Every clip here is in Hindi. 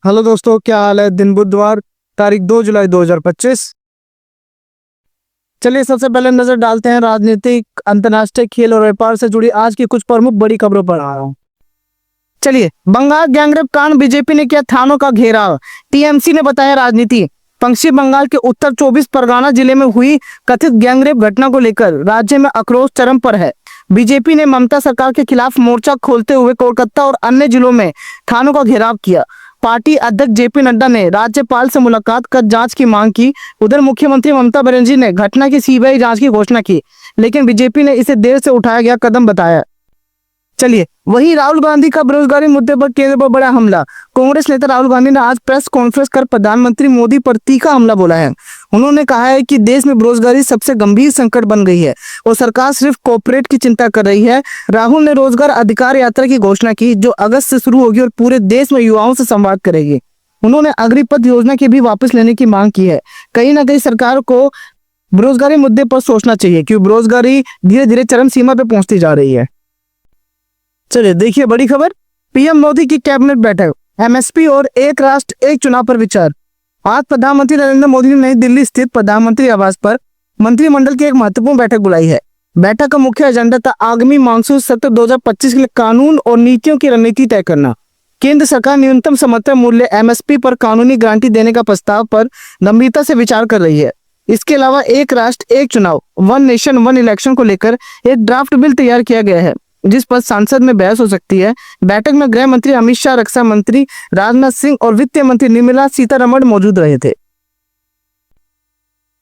हेलो दोस्तों, क्या हाल है। दिन बुधवार, तारीख 2 जुलाई 2025। चलिए सबसे पहले नजर डालते हैं राजनीतिक, अंतर्राष्ट्रीय, खेल और व्यापार से जुड़ी आज की कुछ प्रमुख बड़ी खबरों पर आ रहा हूँ। चलिए, बंगाल गैंगरेप कांड, बीजेपी ने किया थानों का घेराव, टीएमसी ने बताया राजनीति। पश्चिम बंगाल के उत्तर 24 परगना जिले में हुई कथित गैंगरेप घटना को लेकर राज्य में आक्रोश चरम पर है। बीजेपी ने ममता सरकार के खिलाफ मोर्चा खोलते हुए कोलकाता और अन्य जिलों में थानों का घेराव किया। पार्टी अध्यक्ष जेपी नड्डा ने राज्यपाल से मुलाकात कर जांच की मांग की। उधर मुख्यमंत्री ममता बनर्जी ने घटना की सीबीआई जांच की घोषणा की, लेकिन बीजेपी ने इसे देर से उठाया गया कदम बताया। चलिए, वहीं राहुल गांधी का बेरोजगारी मुद्दे पर केंद्र पर बड़ा हमला। कांग्रेस नेता राहुल गांधी ने आज प्रेस कॉन्फ्रेंस कर प्रधानमंत्री मोदी पर तीखा हमला बोला है। उन्होंने कहा है कि देश में बेरोजगारी सबसे गंभीर संकट बन गई है और सरकार सिर्फ कॉर्पोरेट की चिंता कर रही है। राहुल ने रोजगार अधिकार यात्रा की घोषणा की, जो अगस्त से शुरू होगी और पूरे देश में युवाओं से संवाद करेगी। उन्होंने अग्निपथ योजना की भी वापस लेने की मांग की है। कहीं ना कहीं सरकार को बेरोजगारी मुद्दे पर सोचना चाहिए, क्योंकि बेरोजगारी धीरे धीरे चरम सीमा पे पहुंचती जा रही है। चलिए देखिए बड़ी खबर, पीएम मोदी की कैबिनेट बैठक, एमएसपी और एक राष्ट्र एक चुनाव पर विचार। आज प्रधानमंत्री नरेंद्र मोदी ने नई दिल्ली स्थित प्रधानमंत्री आवास पर मंत्रिमंडल की एक महत्वपूर्ण बैठक बुलाई है। बैठक का मुख्य एजेंडा था आगामी मानसून सत्र 2025 के लिए कानून और नीतियों की रणनीति तय करना। केंद्र सरकार न्यूनतम समर्थन मूल्य एमएसपी पर कानूनी गारंटी देने का प्रस्ताव पर गंभीरता से विचार कर रही है। इसके अलावा एक राष्ट्र एक चुनाव, वन नेशन वन इलेक्शन को लेकर एक ड्राफ्ट बिल तैयार किया गया है, जिस पर संसद में बहस हो सकती है। बैठक में गृह मंत्री अमित शाह, रक्षा मंत्री राजनाथ सिंह और वित्त मंत्री निर्मला सीतारमण मौजूद रहे थे।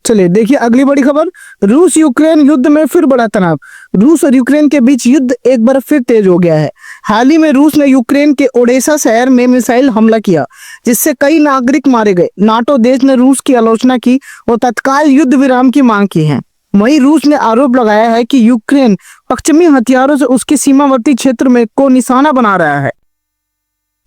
चलिए देखिए अगली बड़ी खबर, रूस यूक्रेन युद्ध में फिर बड़ा तनाव। रूस और यूक्रेन के बीच युद्ध एक बार फिर तेज हो गया है। हाल ही में रूस ने यूक्रेन के ओडेसा शहर में मिसाइल हमला किया, जिससे कई नागरिक मारे गए। नाटो देश ने रूस की आलोचना की और तत्काल युद्ध विराम की मांग की है। वहीं रूस ने आरोप लगाया है कि यूक्रेन पश्चिमी हथियारों से उसके सीमावर्ती क्षेत्र में को निशाना बना रहा है।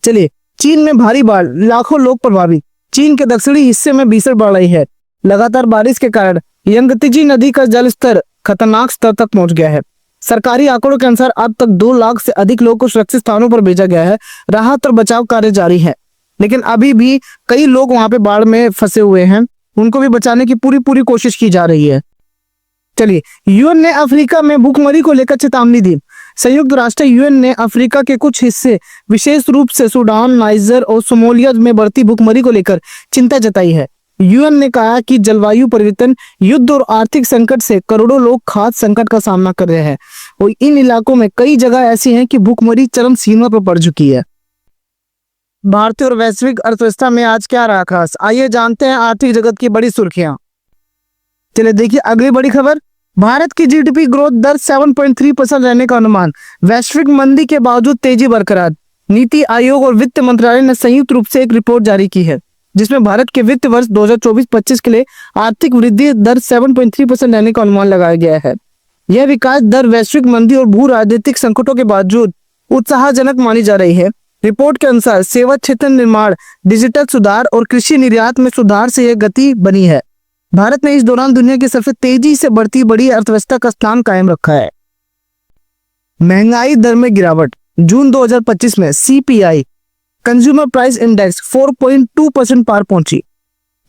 चलिए, चीन में भारी बाढ़, लाखों लोग प्रभावित। चीन के दक्षिणी हिस्से में भीषण बढ़ रही है। लगातार बारिश के कारण यंगत्जे नदी का जल स्तर खतरनाक स्तर तक पहुंच गया है। सरकारी आंकड़ों के अनुसार अब तक 2 लाख से अधिक लोगों को सुरक्षित स्थानों पर भेजा गया है। राहत और बचाव कार्य जारी है, लेकिन अभी भी कई लोग वहां पे बाढ़ में फंसे हुए हैं। उनको भी बचाने की पूरी कोशिश की जा रही है। चलिए, यूएन ने अफ्रीका में भूखमरी को लेकर चेतावनी दी। संयुक्त राष्ट्र यूएन ने अफ्रीका के कुछ हिस्से, विशेष रूप से सूडान, नाइजर और सोमालिया में बढ़ती भूखमरी को लेकर चिंता जताई है। यूएन ने कहा कि जलवायु परिवर्तन, युद्ध और आर्थिक संकट से करोड़ों लोग खाद्य संकट का सामना कर रहे हैं और इन इलाकों में कई जगह ऐसी हैं कि भूखमरी चरम सीमा पर पड़ चुकी है। भारतीय और वैश्विक अर्थव्यवस्था में आज क्या रहा खास, आइए जानते हैं आर्थिक जगत की बड़ी सुर्खियां। चलिए देखिए अगली बड़ी खबर, भारत की जीडीपी ग्रोथ दर 7.3% रहने का अनुमान। वैश्विक मंदी के बावजूद तेजी बरकरार। नीति आयोग और वित्त मंत्रालय ने संयुक्त रूप से एक रिपोर्ट जारी की है, जिसमें भारत के वित्त वर्ष 2024-25 के लिए आर्थिक वृद्धि दर 7.3% रहने का अनुमान लगाया गया है। यह विकास दर वैश्विक मंदी और भू राजनीतिक संकटों के बावजूद उत्साहजनक मानी जा रही है। रिपोर्ट के अनुसार सेवा क्षेत्र, निर्माण, डिजिटल सुधार और कृषि निर्यात में सुधार से यह गति बनी है। भारत ने इस दौरान दुनिया की सबसे तेजी से बढ़ती बड़ी अर्थव्यवस्था का स्थान कायम रखा है। महंगाई दर में गिरावट, जून 2025 में सीपीआई कंज्यूमर प्राइस इंडेक्स 4.2% पार पहुंची।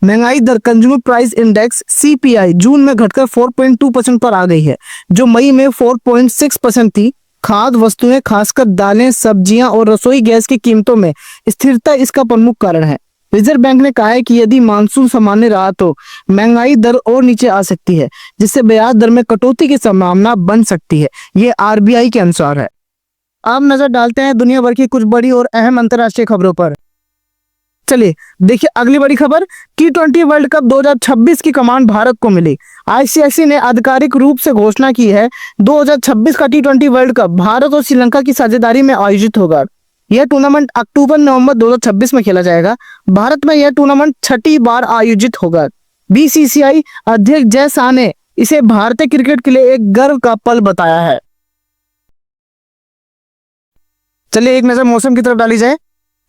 महंगाई दर कंज्यूमर प्राइस इंडेक्स सीपीआई जून में घटकर 4.2% पर आ गई है, जो मई में 4.6% थी। खाद्य वस्तुएं, खासकर दालें, सब्जियां और रसोई गैस की कीमतों में स्थिरता इसका प्रमुख कारण है। रिजर्व बैंक ने कहा है कि यदि मानसून सामान्य रहा तो महंगाई दर और नीचे आ सकती है, जिससे ब्याज दर में कटौती की संभावना बन सकती है। ये आरबीआई के अनुसार है। अब नजर डालते हैं दुनिया भर की कुछ बड़ी और अहम अंतर्राष्ट्रीय खबरों पर। चलिए देखिए अगली बड़ी खबर, T20 वर्ल्ड कप 2026 की कमान भारत को मिली। आईसीसी ने आधिकारिक रूप से घोषणा की है 2026 का T20 वर्ल्ड कप भारत और श्रीलंका की साझेदारी में आयोजित होगा। यह टूर्नामेंट अक्टूबर-नवंबर 2026 में खेला जाएगा। भारत में यह टूर्नामेंट 6ठी बार आयोजित होगा। बीसीसीआई अध्यक्ष जय शाह ने इसे भारतीय क्रिकेट के लिए एक गर्व का पल बताया है। चलिए एक नजर मौसम की तरफ डाली जाए।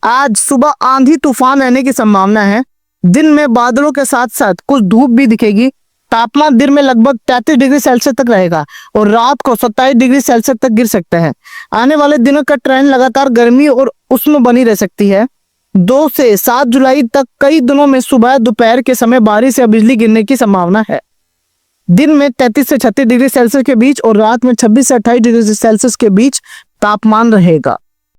आज सुबह आंधी तूफान रहने की संभावना है। दिन में बादलों के साथ साथ कुछ धूप भी दिखेगी। तापमान दिन में लगभग 33 डिग्री सेल्सियस तक रहेगा और रात को 27 डिग्री सेल्सियस तक गिर सकता है। आने वाले दिनों का ट्रेंड लगातार गर्मी और उष्ण बनी रह सकती है। 2 से 7 जुलाई तक कई दिनों में सुबह दोपहर के समय बारिश या बिजली गिरने की संभावना है। दिन में 33 से 36 डिग्री सेल्सियस के बीच और रात में 26 से 28 डिग्री सेल्सियस के बीच तापमान रहेगा।